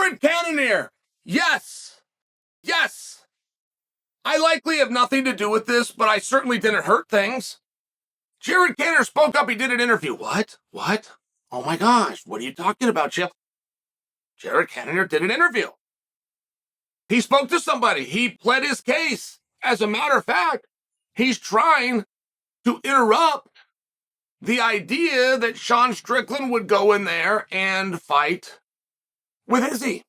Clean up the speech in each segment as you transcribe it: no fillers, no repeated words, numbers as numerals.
Jared Cannonier. Yes. I likely have nothing to do with this, but I certainly didn't hurt things. Jared Cannonier spoke up. He did an interview. What? Oh my gosh. What are you talking about, Chip? Jared Cannonier did an interview. He spoke to somebody. He pled his case. As a matter of fact, he's trying to interrupt the idea that Sean Strickland would go in there and fight with Izzy.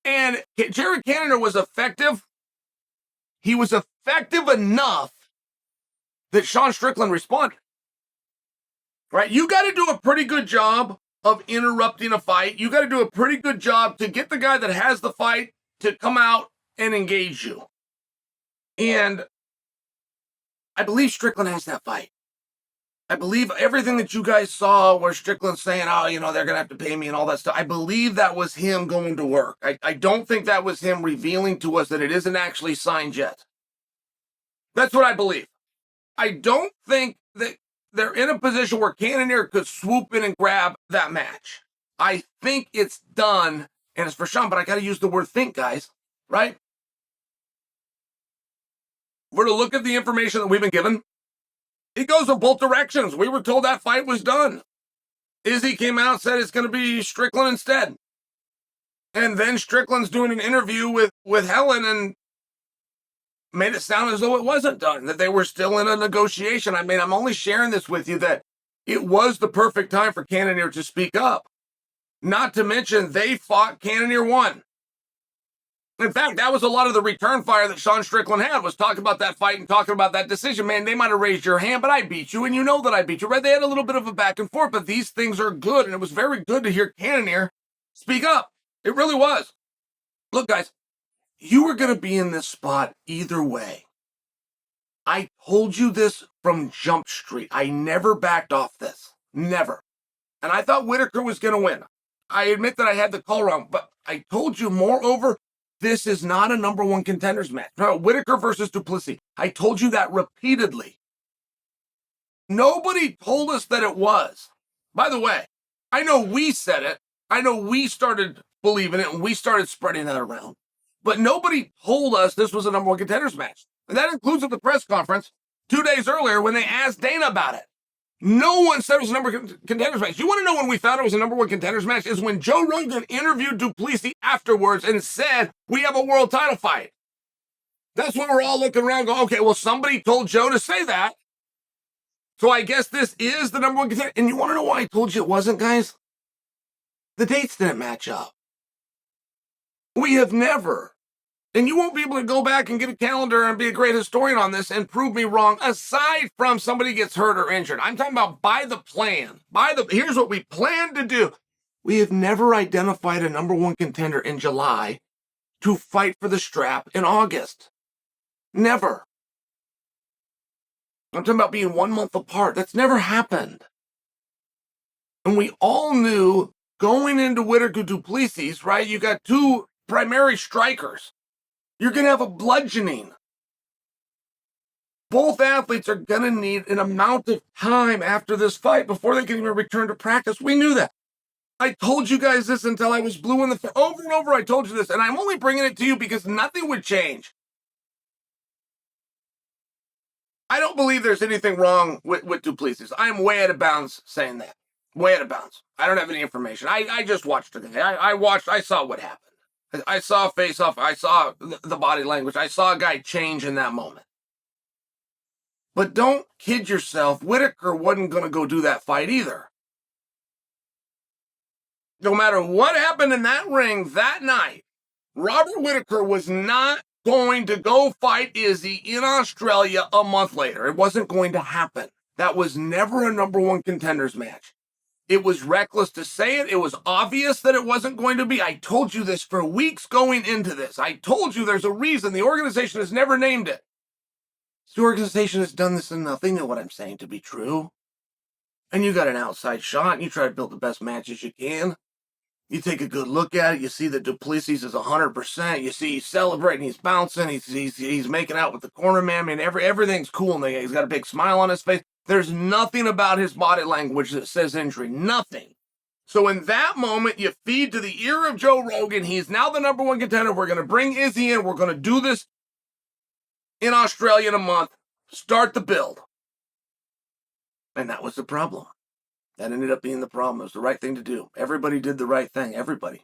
And Jared Cannonier was effective. He was effective enough that Sean Strickland responded. Right? You got to do a pretty good job of interrupting a fight. You got to do a pretty good job to get the guy that has the fight to come out and engage you. And I believe Strickland has that fight. I believe everything that you guys saw where Strickland's saying, oh, they're going to have to pay me and all that stuff. I believe that was him going to work. I don't think that was him revealing to us that it isn't actually signed yet. That's what I believe. I don't think that they're in a position where Cannonier could swoop in and grab that match. I think it's done, and it's for Sean, but I got to use the word think, guys, right? We're to look at the information that we've been given. It goes in both directions. We were told that fight was done. Izzy came out and said it's going to be Strickland instead. And then Strickland's doing an interview with Helen and made it sound as though it wasn't done, that they were still in a negotiation. I mean, I'm only sharing this with you that it was the perfect time for Cannonier to speak up. Not to mention, they fought, Cannonier won. In fact, that was a lot of the return fire that Sean Strickland had, was talking about that fight and talking about that decision. Man, they might have raised your hand, but I beat you, and you know that I beat you, right? They had a little bit of a back and forth, but these things are good, and it was very good to hear Cannonier speak up. It really was. Look, guys, you were going to be in this spot either way. I told you this from Jump Street. I never backed off this. Never. And I thought Whitaker was going to win. I admit that I had the call wrong, but I told you, moreover, this is not a number one contenders match. No, Whitaker versus Duplessis. I told you that repeatedly. Nobody told us that it was. By the way, I know we said it. I know we started believing it and we started spreading that around. But nobody told us this was a number one contenders match. And that includes at the press conference 2 days earlier when they asked Dana about it. No one said it was a number one contenders match. You want to know when we found it was a number one contenders match? Is when Joe Rogan interviewed Duplessis afterwards and said, we have a world title fight. That's when we're all looking around going, okay, well, somebody told Joe to say that. So I guess this is the number one contender. And you want to know why I told you it wasn't, guys? The dates didn't match up. We have never, and you won't be able to go back and get a calendar and be a great historian on this and prove me wrong, aside from somebody gets hurt or injured. I'm talking about by the plan. Here's what we plan to do. We have never identified a number one contender in July to fight for the strap in August. Never. I'm talking about being 1 month apart. That's never happened. And we all knew going into Whitaker Duplessis, right? You got two primary strikers. You're going to have a bludgeoning. Both athletes are going to need an amount of time after this fight before they can even return to practice. We knew that. I told you guys this until I was blue in the face. Over and over I told you this, and I'm only bringing it to you because nothing would change. I don't believe there's anything wrong with Duplessis. I'm way out of bounds saying that. Way out of bounds. I don't have any information. I just watched it. I saw what happened. I saw a face-off. I saw the body language. I saw a guy change in that moment. But don't kid yourself. Whitaker wasn't going to go do that fight either. No matter what happened in that ring that night, Robert Whitaker was not going to go fight Izzy in Australia a month later. It wasn't going to happen. That was never a number one contenders match. It was reckless to say it. It was obvious that it wasn't going to be. I told you this for weeks going into this. I told you there's a reason. The organization has never named it. The organization has done this enough. They know what I'm saying to be true. And you got an outside shot, and you try to build the best matches you can. You take a good look at it. You see that Duplessis is 100%. You see he's celebrating. He's bouncing. He's making out with the corner man. I mean, everything's cool. And he's got a big smile on his face. There's nothing about his body language that says injury. Nothing. So in that moment, you feed to the ear of Joe Rogan. He's now the number 1 contender. We're going to bring Izzy in. We're going to do this in Australia in a month. Start the build. And that was the problem. That ended up being the problem. It was the right thing to do. Everybody did the right thing. Everybody.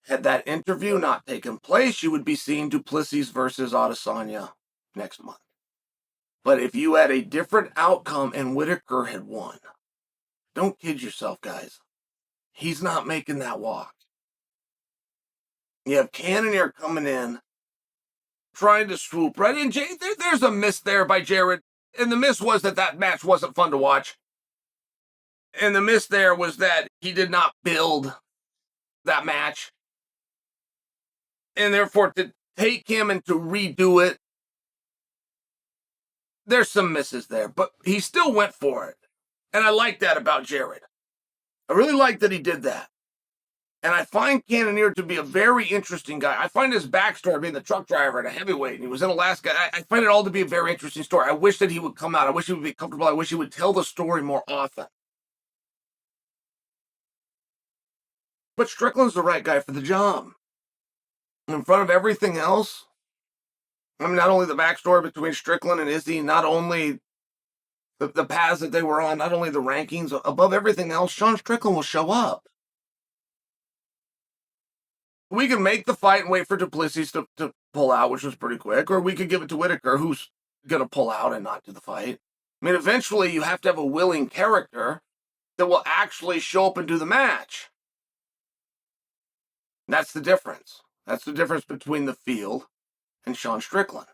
Had that interview not taken place, you would be seeing Duplessis versus Adesanya next month. But if you had a different outcome and Whitaker had won, don't kid yourself, guys. He's not making that walk. You have Cannonier coming in, trying to swoop right in. There's a miss there by Jared. And the miss was that match wasn't fun to watch. And the miss there was that he did not build that match. And therefore, to take him and to redo it, there's some misses there. But he still went for it. And I like that about Jared. I really like that he did that. And I find Cannonier to be a very interesting guy. I find his backstory, being the truck driver at a heavyweight, and he was in Alaska. I find it all to be a very interesting story. I wish that he would come out. I wish he would be comfortable. I wish he would tell the story more often. But Strickland's the right guy for the job. In front of everything else, I mean, not only the backstory between Strickland and Izzy, not only the paths that they were on, not only the rankings, above everything else, Sean Strickland will show up. We can make the fight and wait for Duplessis to pull out, which was pretty quick, or we could give it to Whitaker, who's going to pull out and not do the fight. I mean, eventually you have to have a willing character that will actually show up and do the match. That's the difference. That's the difference between the field and Sean Strickland.